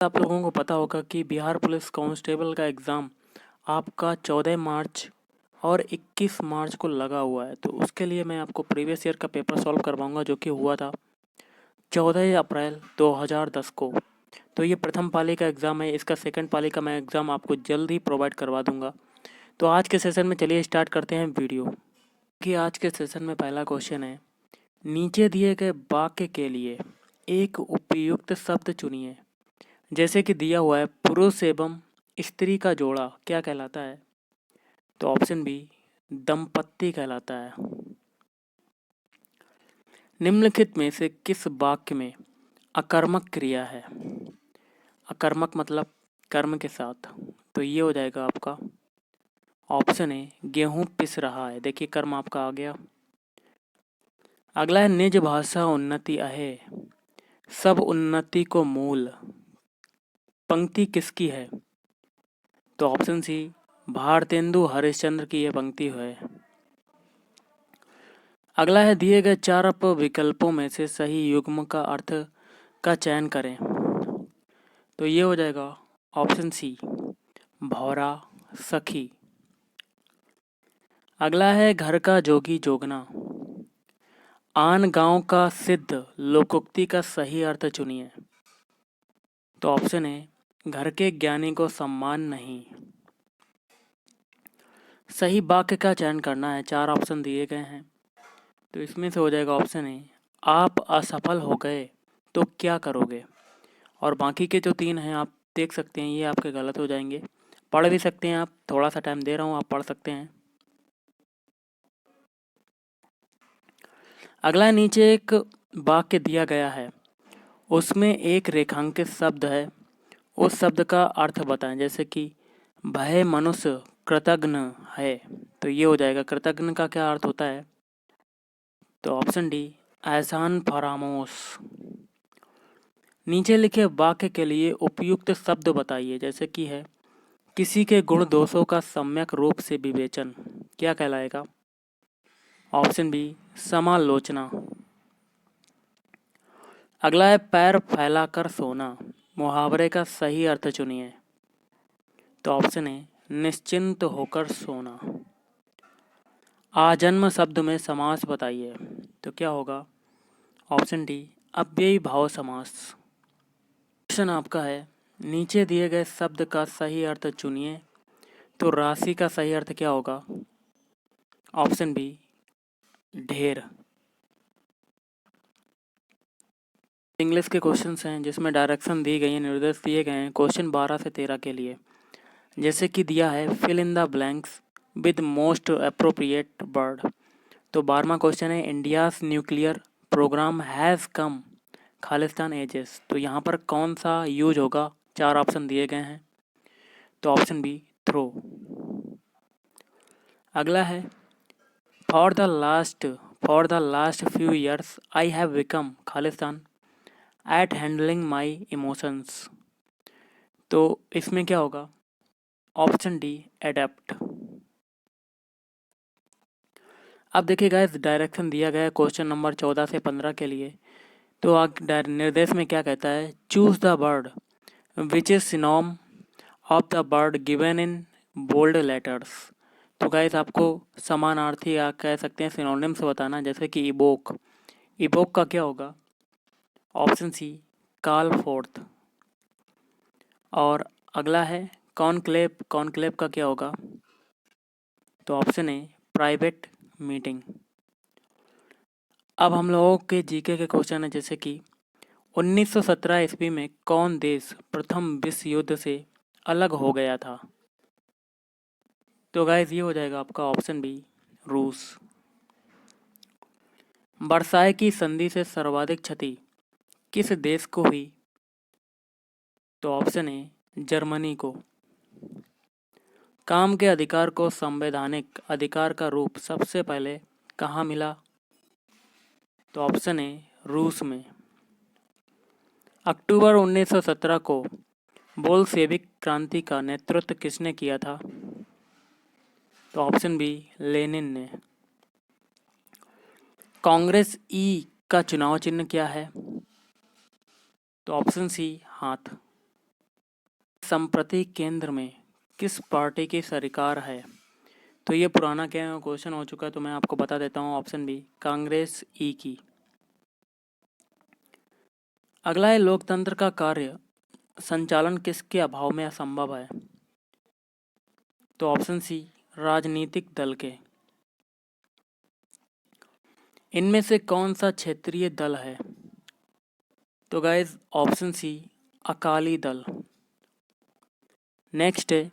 आप लोगों को पता होगा कि बिहार पुलिस कांस्टेबल का एग्ज़ाम आपका 14 मार्च और 21 मार्च को लगा हुआ है। तो उसके लिए मैं आपको प्रीवियस ईयर का पेपर सॉल्व करवाऊंगा जो कि हुआ था 14 अप्रैल 2010 को। तो ये प्रथम पाली का एग्ज़ाम है, इसका सेकंड पाली का मैं एग्ज़ाम आपको जल्द ही प्रोवाइड करवा दूंगा। तो आज के सेशन में चलिए स्टार्ट करते हैं वीडियो। कि आज के सेशन में पहला क्वेश्चन है, नीचे दिए गए वाक्य के लिए एक उपयुक्त शब्द चुनिए। जैसे कि दिया हुआ है, पुरुष एवं स्त्री का जोड़ा क्या कहलाता है? तो ऑप्शन बी दंपत्ति कहलाता है। निम्नलिखित में से किस वाक्य में अकर्मक क्रिया है? अकर्मक मतलब कर्म के साथ, तो ये हो जाएगा आपका ऑप्शन है गेहूं पिस रहा है। देखिए कर्म आपका आ गया। अगला है, निज भाषा उन्नति अहे सब उन्नति को मूल पंक्ति किसकी है? तो ऑप्शन सी भारतेंदु हरिश्चंद्र की यह पंक्ति है। अगला है, दिए गए चार विकल्पों में से सही युग्म का अर्थ का चयन करें। तो ये हो जाएगा ऑप्शन सी भौरा सखी। अगला है, घर का जोगी जोगना आन गांव का सिद्ध लोकोक्ति का सही अर्थ चुनिए। तो ऑप्शन है घर के ज्ञानी को सम्मान नहीं। सही वाक्य का चयन करना है, चार ऑप्शन दिए गए हैं। तो इसमें से हो जाएगा ऑप्शन है आप असफल हो गए तो क्या करोगे। और बाकी के जो तीन हैं आप देख सकते हैं, ये आपके गलत हो जाएंगे। पढ़ भी सकते हैं आप, थोड़ा सा टाइम दे रहा हूँ, आप पढ़ सकते हैं। अगला नीचे एक वाक्य दिया गया है, उसमें एक रेखांकित शब्द है, उस शब्द का अर्थ बताएं। जैसे कि भय मनुष्य कृतघ्न है, तो ये हो जाएगा कृतघ्न का क्या अर्थ होता है? तो ऑप्शन डी एहसान फरामोश। नीचे लिखे वाक्य के लिए उपयुक्त शब्द बताइए। जैसे कि है किसी के गुण दोषों का सम्यक रूप से विवेचन क्या कहलाएगा? ऑप्शन बी समालोचना। अगला है, पैर फैलाकर सोना मुहावरे का सही अर्थ चुनिए। तो ऑप्शन है निश्चिंत होकर सोना। आजन्म शब्द में समास बताइए। तो क्या होगा? ऑप्शन डी अव्ययी भाव समास। क्वेश्चन आपका है, नीचे दिए गए शब्द का सही अर्थ चुनिए। तो राशि का सही अर्थ क्या होगा? ऑप्शन बी ढेर। इंग्लिश के क्वेश्चंस हैं जिसमें डायरेक्शन दी गई है, निर्देश दिए गए हैं क्वेश्चन 12 से 13 के लिए। जैसे कि दिया है fill in the blanks with most appropriate word. तो 12वां क्वेश्चन है, India's nuclear programme has come खालिस्तान एजेस। तो यहाँ पर कौन सा यूज होगा? चार ऑप्शन दिए गए हैं। तो ऑप्शन बी थ्रो। अगला है, for the last few years I have become खालिस्तान एट हैंडलिंग माई इमोशंस। तो इसमें क्या होगा? Option D adept. अब देखिए गाइस, डायरेक्शन दिया गया है क्वेश्चन नंबर 14 से 15 के लिए। तो निर्देश में क्या कहता है? Choose the word which is synonym of the word given in bold letters. तो गाइस आपको समानार्थी या कह सकते हैं सिनोनिम्स बताना। जैसे कि इबोक, इबोक का क्या होगा? Option C call forth. और अगला है कॉन्क्लेव, कॉन्क्लेव का क्या होगा? तो ऑप्शन है प्राइवेट मीटिंग। अब हम लोगों के जीके के क्वेश्चन है, जैसे कि 1917 ईस्वी में कौन देश प्रथम विश्व युद्ध से अलग हो गया था? तो गाइस ये हो जाएगा आपका ऑप्शन बी रूस। वर्साय की संधि से सर्वाधिक क्षति किस देश को हुई? तो ऑप्शन है जर्मनी को। काम के अधिकार को संवैधानिक अधिकार का रूप सबसे पहले कहाँ मिला? तो ऑप्शन है रूस में। अक्टूबर 1917 को बोल्शेविक क्रांति का नेतृत्व किसने किया था? तो ऑप्शन बी लेनिन ने। कांग्रेस ई का चुनाव चिन्ह क्या है? तो ऑप्शन सी हाथ। संप्रति केंद्र में किस पार्टी की सरकार है? तो ये पुराना क्या क्वेश्चन हो चुका है, तो मैं आपको बता देता हूँ। ऑप्शन बी कांग्रेस ई की। अगला है लोकतंत्र का कार्य संचालन किसके अभाव में असंभव है? तो ऑप्शन सी राजनीतिक दल के। इनमें से कौन सा क्षेत्रीय दल है? तो guys option C Akali Dal. Next है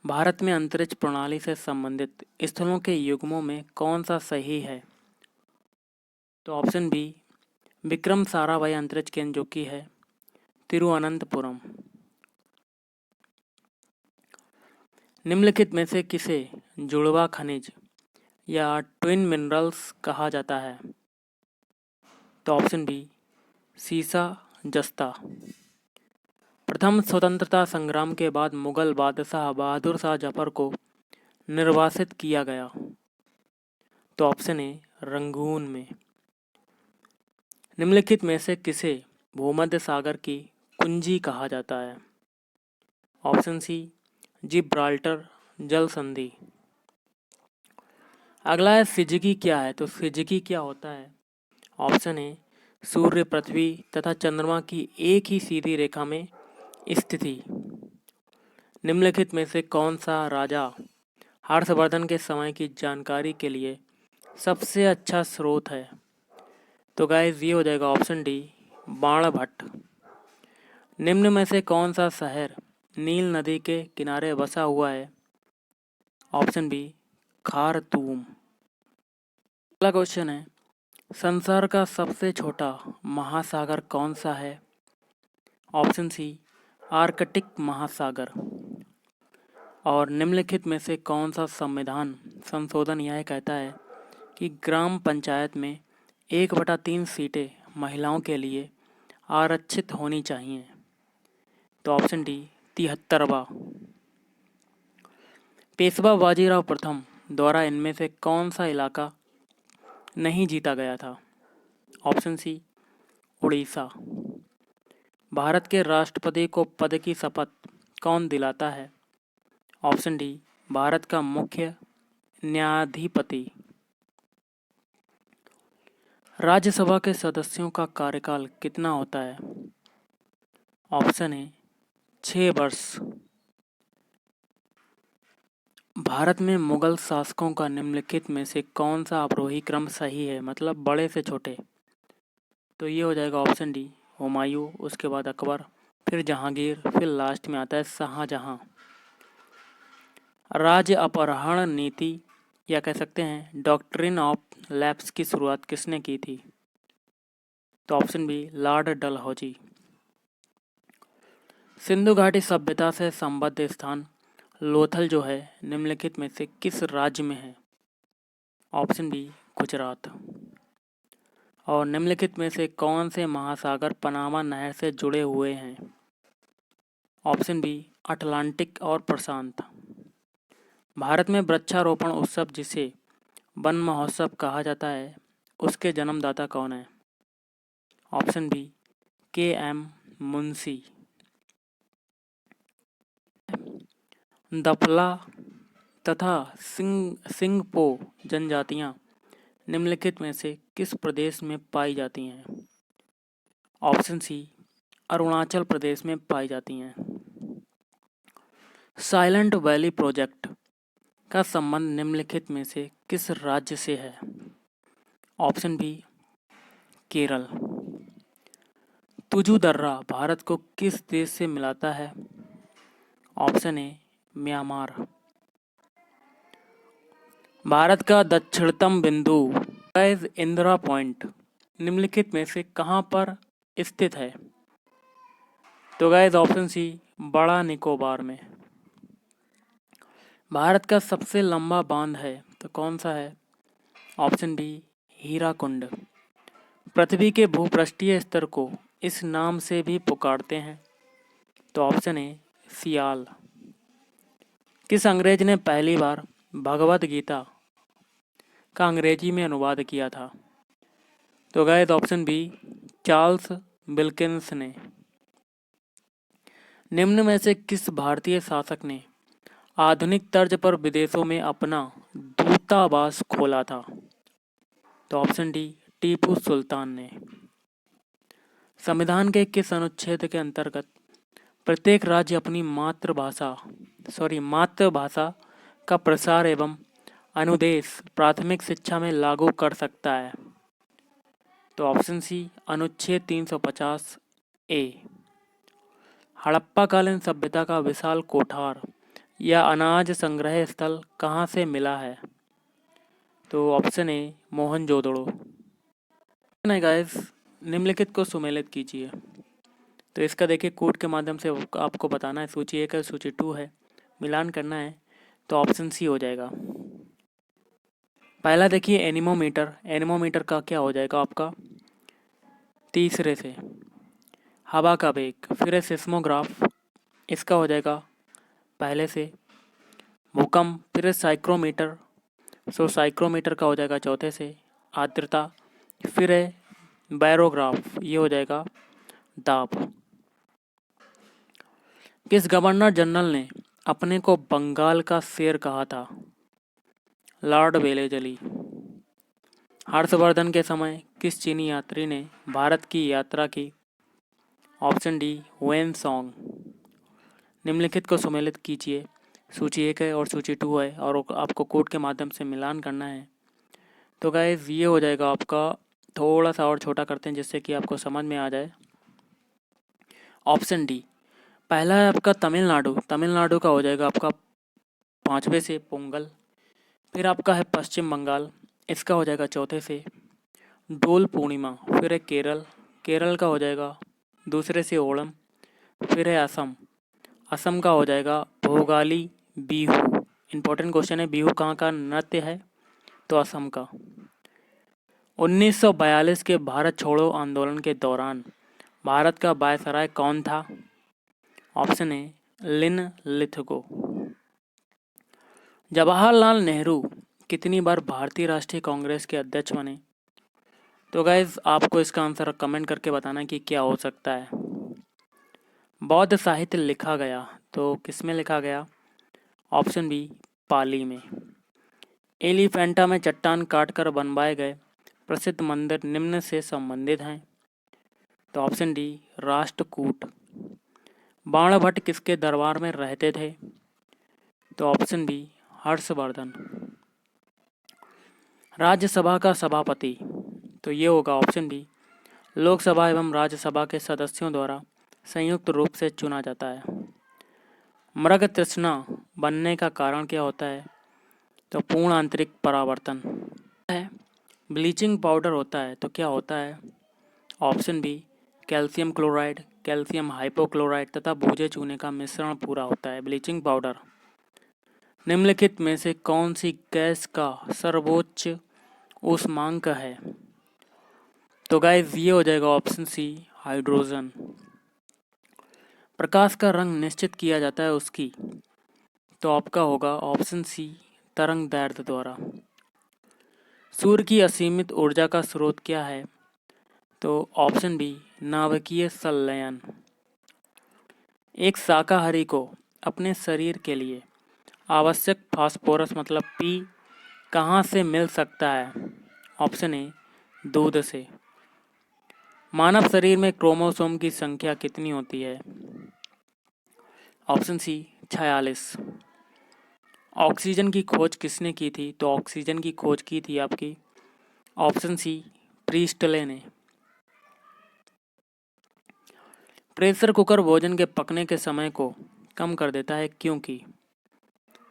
भारत में अंतरिक्ष प्रणाली से संबंधित स्थलों के युग्मों में कौन सा सही है? तो ऑप्शन बी विक्रम साराभाई अंतरिक्ष केंद्र जो कि है तिरुवनंतपुरम। निम्नलिखित में से किसे जुड़वा खनिज या ट्विन मिनरल्स कहा जाता है? तो ऑप्शन बी सीसा जस्ता। प्रथम स्वतंत्रता संग्राम के बाद मुगल बादशाह बहादुर शाह जफर को निर्वासित किया गया। तो ऑप्शन ए रंगून में। निम्नलिखित में से किसे भूमध्य सागर की कुंजी कहा जाता है? ऑप्शन सी जिब्राल्टर जल संधि। अगला है सिजगी क्या है? तो सिजगी क्या होता है? ऑप्शन ए सूर्य, पृथ्वी तथा चंद्रमा की एक ही सीधी रेखा में स्थिति। निम्नलिखित में से कौन सा राजा हर्षवर्धन के समय की जानकारी के लिए सबसे अच्छा स्रोत है? तो गाइस ये हो जाएगा ऑप्शन डी बाणभट्ट। निम्न में से कौन सा शहर नील नदी के किनारे बसा हुआ है? Option B Khartoum. अगला क्वेश्चन है संसार का सबसे छोटा महासागर कौन सा है? ऑप्शन सी आर्कटिक महासागर। और निम्नलिखित में से कौन सा संविधान संशोधन यह कहता है कि ग्राम पंचायत में 1/3 सीटें महिलाओं के लिए आरक्षित होनी चाहिए? तो ऑप्शन डी 73वां। पेशवा बाजीराव प्रथम द्वारा इनमें से कौन सा इलाका नहीं जीता गया था? Option C Orissa. भारत के राष्ट्रपति को पद की शपथ कौन दिलाता है? ऑप्शन डी भारत का मुख्य न्यायाधिपति। राज्यसभा के सदस्यों का कार्यकाल कितना होता है? ऑप्शन ए 6 वर्ष। भारत में मुगल शासकों का निम्नलिखित में से कौन सा अवरोही क्रम सही है, मतलब बड़े से छोटे? तो ये हो जाएगा ऑप्शन डी हुमायूं, उसके बाद अकबर, फिर जहांगीर, फिर लास्ट में आता है शाहजहां। राज्य अपहरण नीति या कह सकते हैं डॉक्ट्रिन ऑफ लैप्स की शुरुआत किसने की थी? तो option B Lord Dalhousie. Sindhu घाटी सभ्यता से संबद्ध स्थान लोथल जो है निम्नलिखित में से किस राज्य में है? Option B Gujarat. और निम्नलिखित में से कौन से महासागर पनामा नहर से जुड़े हुए हैं? ऑप्शन बी अटलांटिक और प्रशांत। भारत में वृक्षारोपण उत्सव जिसे वन महोत्सव कहा जाता है उसके जन्मदाता कौन है? Option B K M. मुंशी। दपला तथा सिंगपो जनजातियां निम्नलिखित में से किस प्रदेश में पाई जाती हैं? ऑप्शन सी अरुणाचल प्रदेश में पाई जाती हैं। साइलेंट वैली प्रोजेक्ट का संबंध निम्नलिखित में से किस राज्य से है? Option B Kerala. तुजू दर्रा भारत को किस देश से मिलाता है? Option A Myanmar. भारत का दक्षिणतम बिंदु इंदिरा पॉइंट निम्नलिखित में से कहां पर स्थित है? तो गाइस ऑप्शन सी बड़ा निकोबार में। भारत का सबसे लंबा बांध है तो कौन सा है? Option B Hirakud. पृथ्वी के भूपृष्ठीय स्तर को इस नाम से भी पुकारते हैं? तो ऑप्शन ए सियाल। किस अंग्रेज ने पहली बार भगवत गीता का अंग्रेजी में अनुवाद किया था? तो guys option B Charles Wilkins ने। निम्न में से किस भारतीय शासक ने आधुनिक तर्ज पर विदेशों में अपना दूतावास खोला था? तो ऑप्शन डी, टीपू सुल्तान ने। संविधान के किस अनुच्छेद के अंतर्गत प्रत्येक राज्य अपनी मातृभाषा का प्रसार एवं अनुदेश प्राथमिक शिक्षा में लागू कर सकता है? तो ऑप्शन सी, अनुच्छेद 350 ए। हड़प्पाकालीन सभ्यता का विशाल कोठार या अनाज संग्रह स्थल कहाँ से मिला है? तो ऑप्शन ए, मोहनजोदड़ो। नहीं गाइस, निम्नलिखित को सुमेलित कीजिए। तो इसका देखिए कोड के माध्यम से आपको बताना है। सूची 1 है, सूची 2 है, मिलान करना है। तो ऑप्शन सी हो जाएगा। पहला देखिए एनीमोमीटर। एनीमोमीटर का क्या हो जाएगा आपका? तीसरे से हवा का वेग। फिर है सिस्मोग्राफ, इसका हो जाएगा पहले से। भूकंप, फिर है साइक्रोमीटर। साइक्रोमीटर का हो जाएगा चौथे से। आर्द्रता, फिर है बैरोग्राफ, ये हो जाएगा दाब। किस गवर्नर जनरल ने अपने को बंगाल का शेर कहा था? Lord Wellesley. हर्षवर्धन के समय किस चीनी यात्री ने भारत की यात्रा की? Option D, when song. निम्नलिखित को सुमेलित कीजिए। सूची 1 है और सूची 2 है और आपको कोड के माध्यम से मिलान करना है। तो गाइस ये हो जाएगा आपका। थोड़ा सा और छोटा करते हैं जिससे कि आपको समझ में आ जाए। ऑप्शन डी, पहला है आपका तमिलनाडु। तमिलनाडु का हो जाएगा आपका 5वें से पोंगल। फिर आपका है पश्चिम बंगाल, इसका हो जाएगा चौथे से डोल पूर्णिमा। फिर है केरल, केरल का हो जाएगा दूसरे से ओणम। फिर है असम, असम का हो जाएगा भोगाली बिहू। इंपॉर्टेंट क्वेश्चन है, बिहू कहाँ का नृत्य है? तो असम का। 1942 के भारत छोड़ो आंदोलन के दौरान भारत का वायसराय कौन था? Option A, Linlithgow. Jawaharlal Nehru कितनी बार भारतीय राष्ट्रीय कांग्रेस के अध्यक्ष बने? तो गाइज आपको इसका आंसर कमेंट करके बताना कि क्या हो सकता है। बौद्ध साहित्य लिखा गया, तो किस में लिखा गया? ऑप्शन बी, पाली में। एलिफेंटा में चट्टान काटकर बनवाए गए प्रसिद्ध मंदिर निम्न से संबंधित हैं? तो ऑप्शन डी, राष्ट्रकूट। बाणभट्ट किसके दरबार में रहते थे? तो ऑप्शन बी, हर्षवर्धन। राज्यसभा का सभापति, तो ये होगा ऑप्शन बी, लोकसभा एवं राज्यसभा के सदस्यों द्वारा संयुक्त रूप से चुना जाता है। मृग तृष्णा बनने का कारण क्या होता है? तो पूर्ण आंतरिक परावर्तन है। ब्लीचिंग पाउडर होता है तो क्या होता है? Option B, calcium chloride, calcium hypochloride तथा भूजे चूने का मिश्रण पूरा होता है ब्लीचिंग पाउडर। निम्नलिखित में से कौन सी गैस का सर्वोच्च ऊष्मांक है? तो गाइस ये हो जाएगा ऑप्शन सी, हाइड्रोजन। प्रकाश का रंग निश्चित किया जाता है उसकी, तो आपका होगा ऑप्शन सी, तरंग दैर्ध्य द्वारा। सूर्य की असीमित ऊर्जा का स्रोत क्या है? तो ऑप्शन बी, नाभिकीय संलयन। एक शाकाहारी को अपने शरीर के लिए आवश्यक फास्फोरस मतलब पी कहाँ से मिल सकता है? ऑप्शन ए, दूध से। मानव शरीर में क्रोमोसोम की संख्या कितनी होती है? ऑप्शन सी, 46। ऑक्सीजन की खोज किसने की थी? तो ऑक्सीजन की खोज की थी आपकी ऑप्शन सी, प्रीस्टले ने। प्रेशर कुकर भोजन के पकने के समय को कम कर देता है क्योंकि?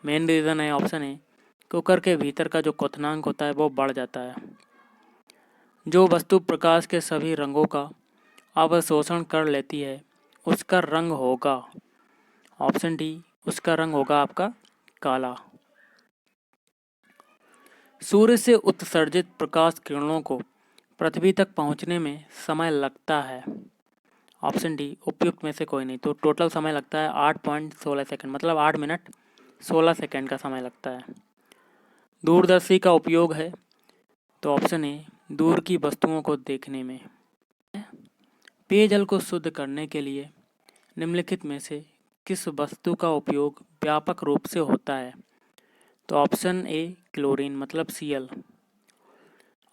मेन रीज़न है ऑप्शन ए, कुकर के भीतर का जो क्वथनांक होता है वो बढ़ जाता है। जो वस्तु प्रकाश के सभी रंगों का अवशोषण कर लेती है उसका रंग होगा ऑप्शन डी, उसका रंग होगा आपका काला। सूर्य से उत्सर्जित प्रकाश किरणों को पृथ्वी तक पहुंचने में समय लगता है? ऑप्शन डी, उपयुक्त में से कोई नहीं। तो टोटल समय लगता है 8.16 सेकंड, मतलब 8 मिनट 16 सेकंड का समय लगता है। दूरदर्शी का उपयोग है? तो ऑप्शन ए, दूर की वस्तुओं को देखने में। पेयजल को शुद्ध करने के लिए निम्नलिखित में से किस वस्तु का उपयोग व्यापक रूप से होता है? तो ऑप्शन ए क्लोरीन मतलब Cl।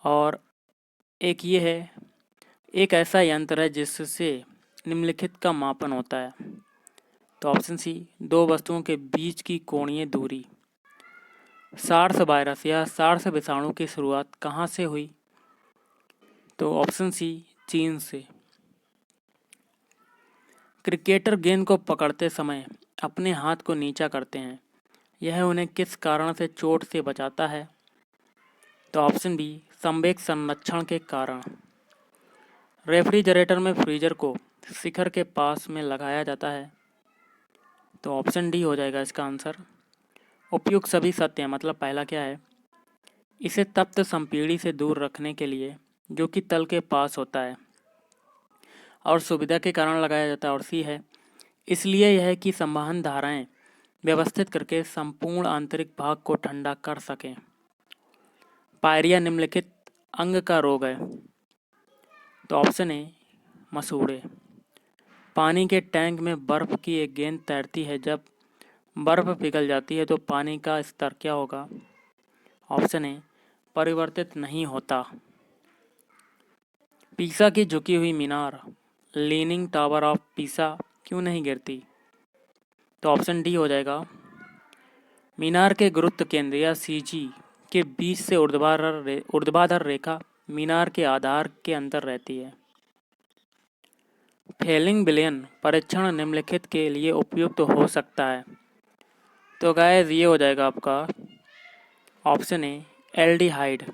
और एक ये है, एक ऐसा यंत्र है जिससे निम्नलिखित का मापन होता है। तो ऑप्शन सी दो वस्तुओं के बीच की कोणीय दूरी। सार्स वायरस या सार्स विषाणु की शुरुआत कहाँ से हुई? तो ऑप्शन सी चीन से। क्रिकेटर गेंद को पकड़ते समय अपने हाथ को नीचा करते हैं, यह उन्हें किस कारण से चोट से बचाता है? तो ऑप्शन बी संवेग संरक्षण के कारण। रेफ्रिजरेटर में फ्रीजर को शिखर के पास में लगाया जाता है। तो ऑप्शन डी हो जाएगा इसका आंसर। उपयुक्त सभी सत्य हैं, मतलब पहला क्या है, इसे तप्त संपीड़ी से दूर रखने के लिए जो कि तल के पास होता है और सुविधा के कारण लगाया जाता है। और सी है, इसलिए यह कि संवहन धाराएं व्यवस्थित करके संपूर्ण आंतरिक भाग को ठंडा कर सकें। पायरिया निम्नलिखित अंग का रोग है। तो ऑप्शन ए मसूड़े। पानी के टैंक में बर्फ की एक गेंद तैरती है, जब बर्फ पिघल जाती है तो पानी का स्तर क्या होगा? ऑप्शन ए परिवर्तित नहीं होता। पीसा की झुकी हुई मीनार लीनिंग टावर ऑफ पीसा क्यों नहीं गिरती? तो ऑप्शन डी हो जाएगा, मीनार के गुरुत्व केंद्र या सीजी के बीच से ऊर्ध्वाधर रेखा मीनार के आधार के अंदर रहती है। फेलिंग विलयन परीक्षण निम्नलिखित के लिए उपयुक्त हो सकता है। तो गाइस ये हो जाएगा आपका ऑप्शन ए एल्डिहाइड।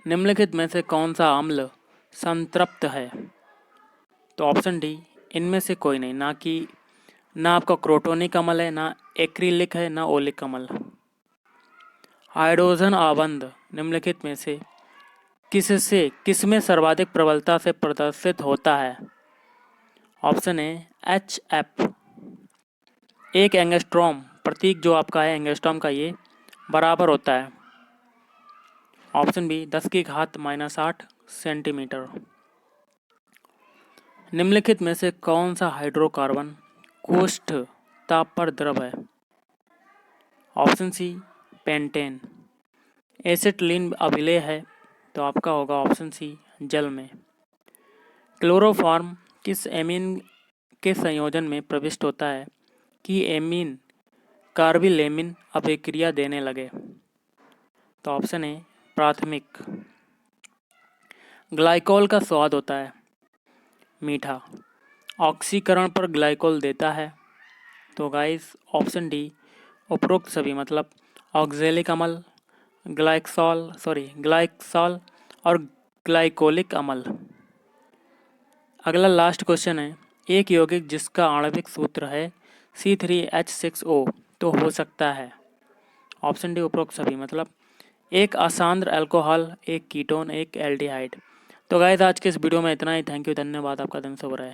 निम्नलिखित में से कौन सा अम्ल संतृप्त है? तो ऑप्शन डी इनमें से कोई नहीं, ना आपका क्रोटोनिक अम्ल है, ना एक्रिलिक है, ना ओलिक अम्ल। हाइड्रोजन आबंध निम्नलिखित में से किसमें सर्वाधिक प्रबलता से प्रदर्शित होता है? Option A HF। एक एंगस्ट्रॉम प्रतीक जो आपका है एंगस्ट्रॉम का, ये बराबर होता है ऑप्शन बी 10⁻⁻8 सेंटीमीटर। निम्नलिखित में से कौन सा हाइड्रोकार्बन कोष्ठ ताप पर द्रव है? Option C pentane. एसिटिलीन अभिलेय है, तो आपका होगा ऑप्शन सी जल में। क्लोरोफॉर्म किस एमीन के संयोजन में प्रविष्ट होता है कि एमीन कार्बिलेमिन अभिक्रिया देने लगे? तो ऑप्शन ए प्राथमिक। ग्लाइकोल का स्वाद होता है मीठा, ऑक्सीकरण पर ग्लाइकोल देता है। तो गाइस ऑप्शन डी उपरोक्त सभी, मतलब ऑक्जेलिक अम्ल, ग्लाइक्सॉल और ग्लाइकोलिक अम्ल। अगला लास्ट क्वेश्चन है, एक यौगिक जिसका आणविक सूत्र है C3H6O तो हो सकता है? ऑप्शन डी उपरोक्त सभी, मतलब एक असांद्र अल्कोहल, एक कीटोन, एक एल्डिहाइड। तो गाइस आज के इस वीडियो में इतना ही। थैंक यू, धन्यवाद, आपका दिन शुभ रहे।